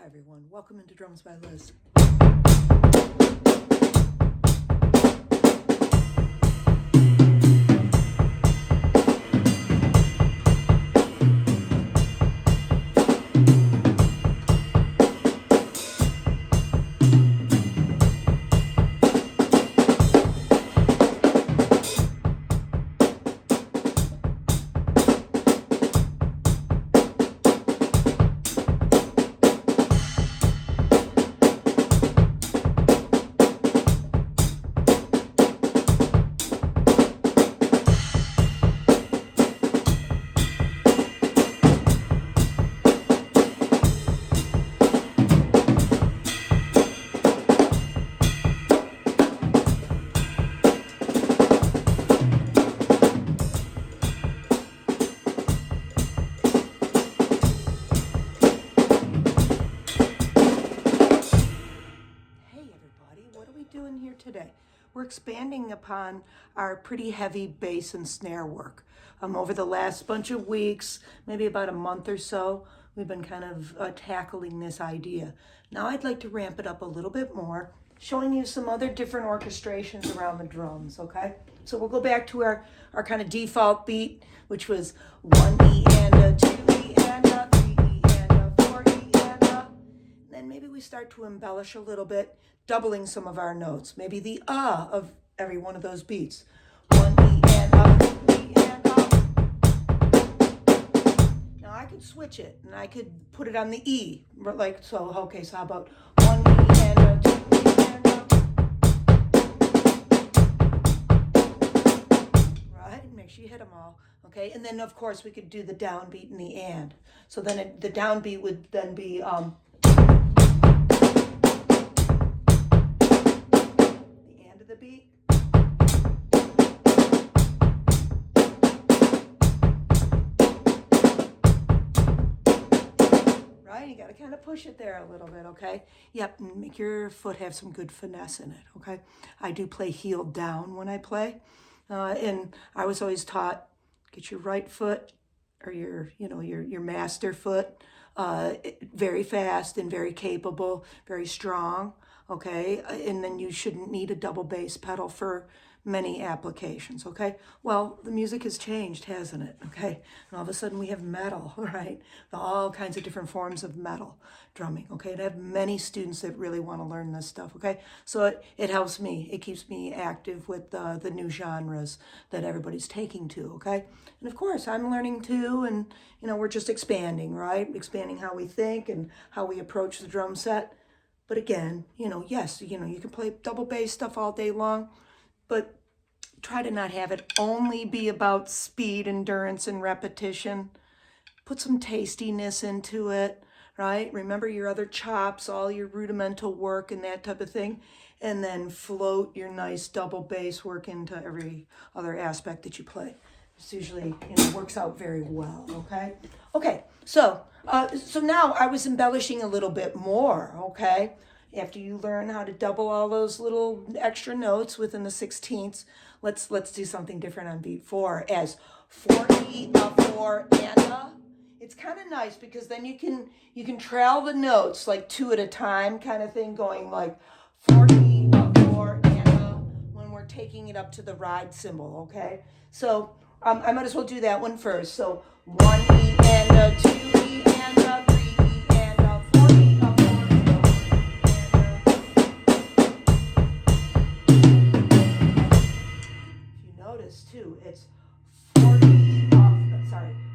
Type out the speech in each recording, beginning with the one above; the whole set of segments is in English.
everyone. Welcome into Drums by Liz. What are we doing here today? We're expanding upon our pretty heavy bass and snare work. Over the last bunch of weeks, maybe about a month or so, we've been kind of tackling this idea. Now I'd like to ramp it up a little bit more, showing you some other different orchestrations around the drums, okay? So we'll go back to our kind of default beat, which was 1 E and a 2 E and a 3 E and a 4 E and a. Then maybe we start to embellish a little bit, doubling some of our notes. Maybe the of every one of those beats. 1 E and a, 2 E and a. Now I could switch it and I could put it on the E, like so. Okay, so how about 1 E and a, 2 E and a. Right, make sure you hit them all. Okay, and then of course we could do the downbeat and the and. So then the downbeat would then be the beat. Right, you got to kind of push it there a little bit, okay? Yep, and make your foot have some good finesse in it, okay? I do play heel down when I play, and I was always taught, get your right foot or your master foot very fast and very capable, very strong, okay? And then you shouldn't need a double bass pedal for many applications, okay? Well, the music has changed, hasn't it, okay? And all of a sudden we have metal, right? All kinds of different forms of metal drumming, okay? And I have many students that really want to learn this stuff, okay? So it helps me. It keeps me active with the new genres that everybody's taking to, okay? And of course, I'm learning too, and, we're just expanding, right? Expanding how we think and how we approach the drum set. But again, yes, you can play double bass stuff all day long, but try to not have it only be about speed, endurance, and repetition. Put some tastiness into it, right? Remember your other chops, all your rudimental work and that type of thing, and then float your nice double bass work into every other aspect that you play. It's usually, works out very well, okay? Okay, so now I was embellishing a little bit more, okay? After you learn how to double all those little extra notes within the 16ths, let's do something different on beat 4 as 4E, a 4, and a. It's kind of nice because then you can trail the notes like 2 at a time kind of thing, going like 4E, a 4, and a when we're taking it up to the ride cymbal, okay? So I might as well do that one first. So 1E and a 2E and a 3E and a 4E, a 4, and a 4. If you notice too, it's 4E,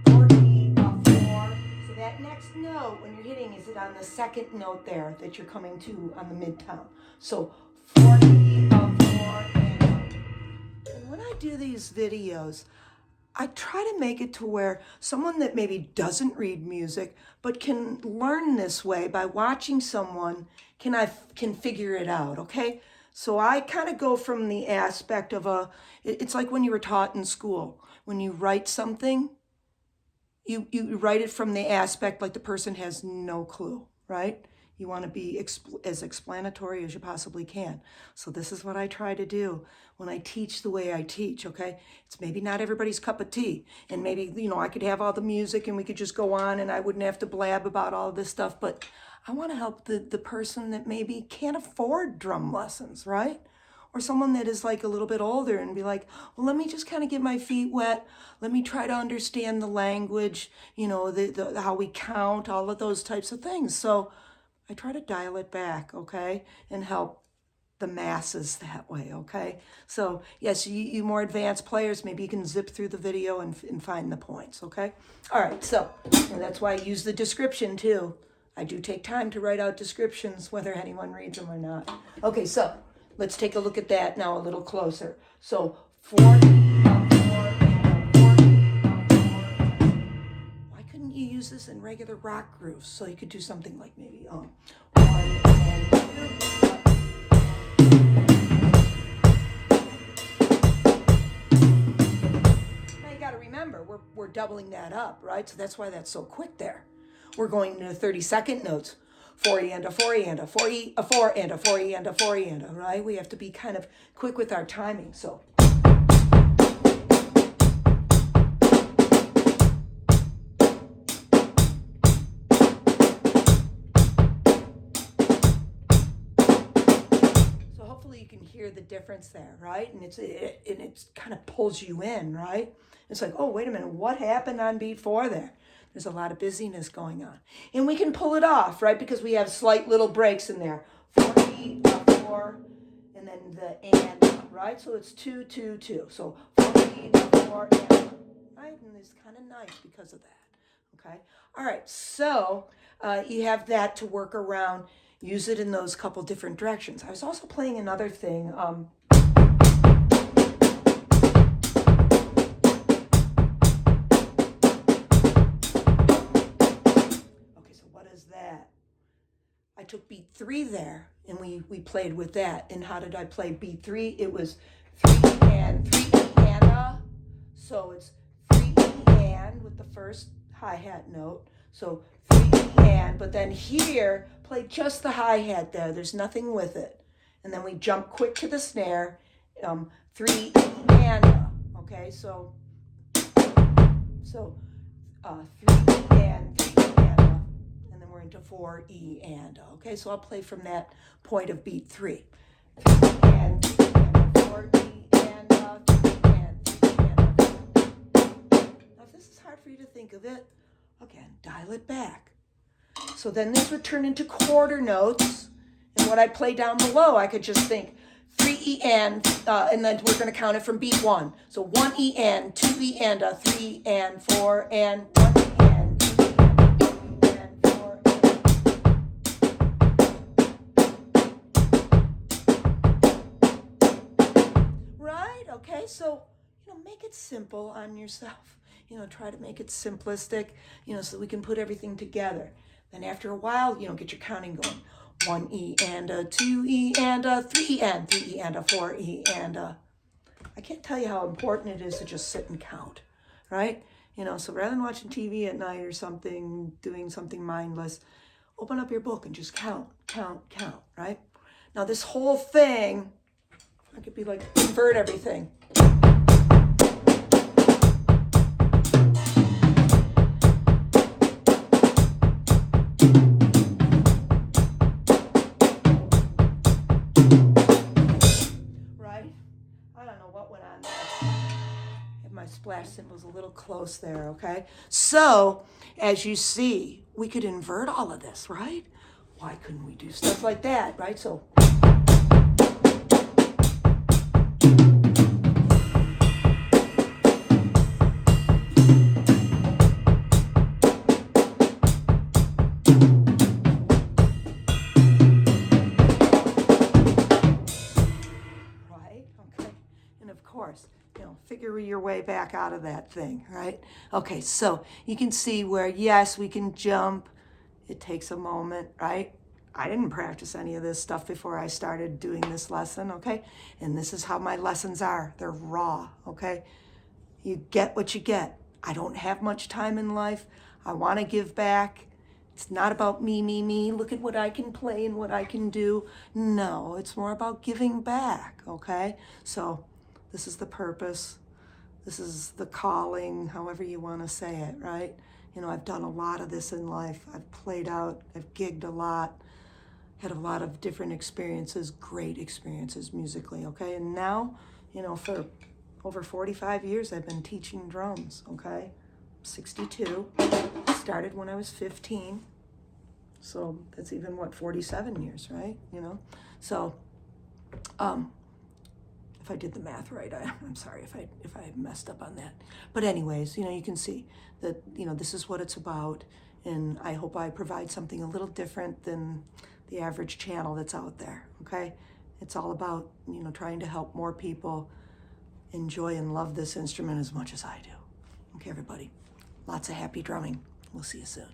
4E, a 4. So that next note when you're hitting, is it on the second note there that you're coming to on the midtone? So 4E, a 4, and a. And when I do these videos, I try to make it to where someone that maybe doesn't read music but can learn this way by watching someone can figure it out, okay? So I kind of go from the aspect of it's like when you were taught in school. When you write something, you write it from the aspect like the person has no clue, right? You want to be as explanatory as you possibly can. So this is what I try to do when I teach the way I teach, okay? It's maybe not everybody's cup of tea. And maybe, I could have all the music and we could just go on and I wouldn't have to blab about all this stuff. But I want to help the person that maybe can't afford drum lessons, right? Or someone that is like a little bit older and be like, well, let me just kind of get my feet wet. Let me try to understand the language, how we count, all of those types of things. So I try to dial it back, okay, and help the masses that way, okay? So yes, you more advanced players, maybe you can zip through the video and find the points, okay? All right, so that's why I use the description too. I do take time to write out descriptions, whether anyone reads them or not. Okay, so let's take a look at that now a little closer. So 4, why couldn't you use this in regular rock grooves? So you could do something like maybe 1 and 2. Now you got to remember, we're doubling that up, right? So that's why that's so quick there. We're going to 30-second notes. 4E and a 4E and a 4E, a 4 and a 4E and a 4E and a, right? We have to be kind of quick with our timing. So hopefully you can hear the difference there, right? And it's kind of pulls you in, right? It's like, oh, wait a minute, what happened on beat 4 there? There's a lot of busyness going on. And we can pull it off, right? Because we have slight little breaks in there. 4E, 4, and then the and, right? So it's 2, 2, 2. So 4E, 4, and, right? And it's kind of nice because of that, okay? All right, so you have that to work around. Use it in those couple different directions. I was also playing another thing. That I took beat 3 there and we played with that. And how did I play beat 3? It was 3 and 3 and a. So it's 3 and with the first hi-hat note. So 3 and, but then here play just the hi-hat there. There's nothing with it. And then we jump quick to the snare. 3 and a. Okay, so 3 and 3 into 4E and, okay, so I'll play from that point of beat 3. 3 and 4E and 3 and 3 and. Now if this is hard for you to think of it, again, dial it back. So then this would turn into quarter notes, and what I play down below, I could just think 3E and then we're going to count it from beat 1. So 1E and, 2E and, 3 and, 4 and, 1 E and. Okay, so, make it simple on yourself. Try to make it simplistic, so we can put everything together. Then after a while, get your counting going. 1E and a 2E and a 3E and 3E and a 4E and a. I can't tell you how important it is to just sit and count, right? So rather than watching TV at night or something, doing something mindless, open up your book and just count, right? Now this whole thing, I could be like, invert everything. Right? I don't know what went on there. I have my splash cymbals a little close there, okay? So, as you see, we could invert all of this, right? Why couldn't we do stuff like that, right? So, figure your way back out of that thing, right? Okay, so you can see where, yes, we can jump. It takes a moment, right? I didn't practice any of this stuff before I started doing this lesson, okay? And this is how my lessons are. They're raw, okay? You get what you get. I don't have much time in life. I want to give back. It's not about me. Look at what I can play and what I can do. No, it's more about giving back, okay? So this is the purpose. This is the calling, however you want to say it, right? You know, I've done a lot of this in life. I've played out, I've gigged a lot, had a lot of different experiences, great experiences musically, okay? And now, you know, for over 45 years, I've been teaching drums, okay? 62, started when I was 15. So that's even, what, 47 years, right? You know? So, if I did the math right, I'm sorry if I messed up on that. But anyways, you know, you can see that, you know, this is what it's about. And I hope I provide something a little different than the average channel that's out there, okay? It's all about, you know, trying to help more people enjoy and love this instrument as much as I do. Okay, everybody, lots of happy drumming. We'll see you soon.